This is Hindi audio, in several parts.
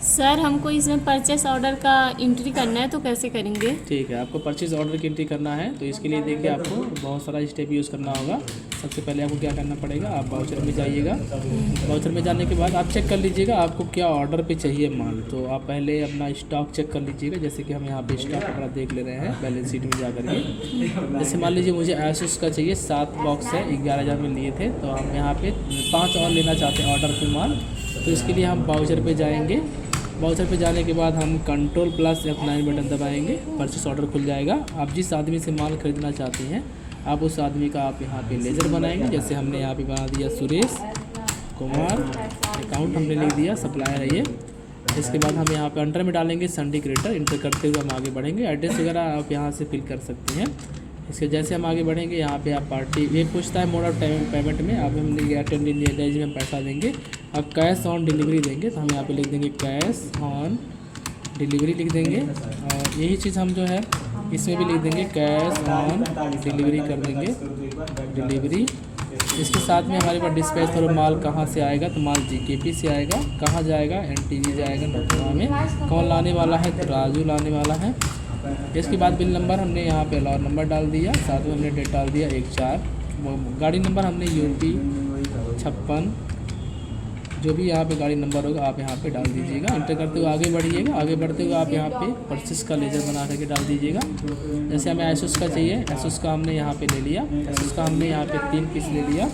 सर हमको इसमें परचेस ऑर्डर का एंट्री करना है तो कैसे करेंगे? ठीक है, आपको परचेज ऑर्डर की एंट्री करना है तो इसके लिए देखिए आपको बहुत सारा स्टेप यूज़ करना होगा। सबसे पहले आपको क्या करना पड़ेगा, आप वाउचर में जाइएगा। वाउचर में जाने के बाद आप चेक कर लीजिएगा आपको क्या ऑर्डर पे चाहिए माल। तो आप पहले अपना स्टॉक चेक कर लीजिएगा। जैसे कि हम यहाँ पे स्टॉक अपना देख ले रहे हैं बैलेंस शीट में जा करके। जैसे मान लीजिए मुझे एसुस का चाहिए 7 बॉक्स है, 11,000 में लिए थे, तो हम यहाँ पे 5 और लेना चाहते हैं ऑर्डर पे माल। तो इसके लिए हम वाउचर पे जाएंगे। वाउचर पे जाने के बाद हम कंट्रोल प्लस F9 बटन दबाएंगे, परचेस ऑर्डर खुल जाएगा। आप जिस आदमी से माल खरीदना चाहते हैं आप उस आदमी का आप यहाँ पे लेजर बनाएंगे। जैसे हमने यहाँ पे बना दिया सुरेश कुमार, अकाउंट हमने लिख दिया, सप्लायर है ये। इसके बाद हम यहाँ पे अंडर में डालेंगे संडी क्रिएटर। इंटर करते हुए हम आगे बढ़ेंगे। एड्रेस वगैरह आप यहाँ से फिल कर सकते हैं। इसके जैसे हम आगे बढ़ेंगे यहाँ पे आप पार्टी ये पूछता है मोड ऑफ पेमेंट में। आप हम एयरटेल इंडिया में हम पैसा देंगे, आप कैश ऑन डिलीवरी देंगे तो हम यहाँ पे लिख देंगे कैश ऑन डिलीवरी लिख देंगे। और यही चीज़ हम जो है इसमें भी लिख देंगे कैश ऑन डिलीवरी कर देंगे डिलीवरी। इसके साथ में हमारे पास डिस्पैच और माल कहाँ से आएगा, तो माल GKP से आएगा। कहाँ जाएगा, NTG जाएगा नौतनवा में। कौन लाने वाला है, तो राजू लाने वाला है। इसके बाद बिल नंबर हमने यहाँ पे अलॉट नंबर डाल दिया, साथ में हमने डेट डाल दिया 14। गाड़ी नंबर हमने UP 56, जो भी यहाँ पे गाड़ी नंबर होगा आप यहाँ पे डाल दीजिएगा। इंटर करते हुए आगे बढ़िएगा। आगे बढ़ते हुए आप यहाँ पे परचेस का लेजर बना करके डाल दीजिएगा। जैसे हमें एसुस का चाहिए, एसुस का हमने यहाँ पे ले लिया। एसुस का हमने यहाँ पे 3 पीस ले लिया।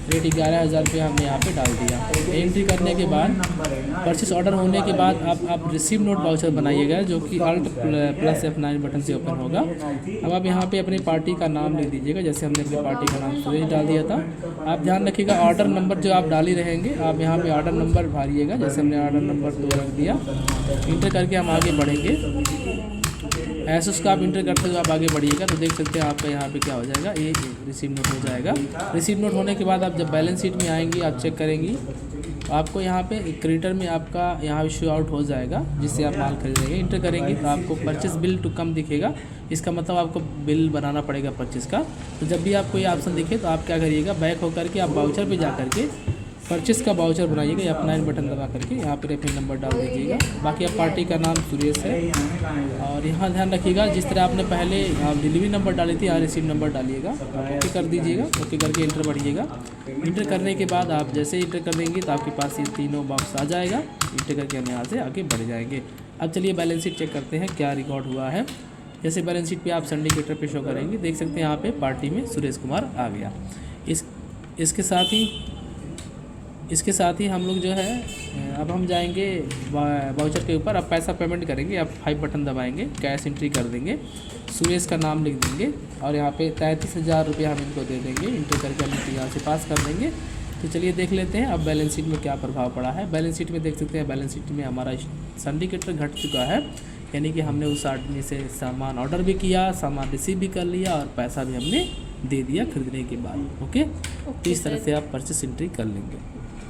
रेट 11,000 रुपये हमने यहाँ पे डाल दिया। एंट्री करने के बाद परचेस ऑर्डर होने के बाद आप रिसीव नोट वाउचर बनाइएगा, जो कि Alt प्लस F9 बटन से ओपन होगा। अब आप यहाँ पे अपनी पार्टी का नाम लिख दीजिएगा। जैसे हमने अपनी पार्टी का नाम सुरेश डाल दिया था। आप ध्यान रखिएगा ऑर्डर नंबर जो आप डाली रहेंगे आप यहाँ पे ऑर्डर नंबर भरिएगा। जैसे हमने ऑर्डर नंबर 2 रख दिया। इंटर करके हम आगे बढ़ेंगे। ऐसे उसका आप इंटर करते हुए आप आगे बढ़िएगा तो देख सकते हैं आपका यहाँ पे क्या हो जाएगा, ये रिसीव नोट हो जाएगा। रिसीव नोट होने के बाद आप जब बैलेंस शीट में आएंगी आप चेक करेंगी तो आपको यहाँ पे क्रेडिटर में आपका यहाँ इशू आउट हो जाएगा, जिससे आप माल खरीदेंगे। इंटर करेंगे तो आपको परचेस बिल टू कम दिखेगा। इसका मतलब आपको बिल बनाना पड़ेगा परचेस का। तो जब भी आपको ये ऑप्शन दिखे तो आप क्या करिएगा, बैक होकर के आप वाउचर पे जा करके परचेस का वाउचर बनाइएगा या F9 बटन दबा करके यहाँ पर रेफरेंस नंबर डाल दीजिएगा। बाकी आप पार्टी का नाम सुरेश है। और यहाँ ध्यान रखिएगा जिस तरह आपने पहले डिलीवरी नंबर डाली थी यहाँ रिसीव नंबर डालिएगा। ओके कर दीजिएगा। ओके करके इंटर बढ़िएगा। इंटर करने के बाद आप जैसे इंटर कर देंगे तो आपके पास ये तीनों बॉक्स आ जाएगा। इंटर करके हम यहाँ से आगे बढ़ जाएंगे। अब चलिए बैलेंस शीट चेक करते हैं क्या रिकॉर्ड हुआ है। जैसे बैलेंस शीट पे आप सिंडिकेटर पे शो करेंगे, देख सकते हैं यहाँ पे पार्टी में सुरेश कुमार आ गया। इसके साथ ही हम लोग जो है अब हम जाएंगे वाउचर के ऊपर। अब पैसा पेमेंट करेंगे, आप 5 बटन दबाएंगे, कैश एंट्री कर देंगे, सुरेश का नाम लिख देंगे और यहाँ पे 33,000 रुपये हम इनको दे देंगे। इंटर करके हम यहाँ से पास कर देंगे। तो चलिए देख लेते हैं अब बैलेंस शीट में क्या प्रभाव पड़ा है। बैलेंस शीट में देख सकते हैं बैलेंस शीट में हमारा सिंडिकेटर घट चुका है, यानी कि हमने उस आदमी से सामान ऑर्डर भी किया, सामान रिसीव भी कर लिया और पैसा भी हमने दे दिया खरीदने के बाद। ओके, तो इस तरह से आप परचेस एंट्री कर लेंगे।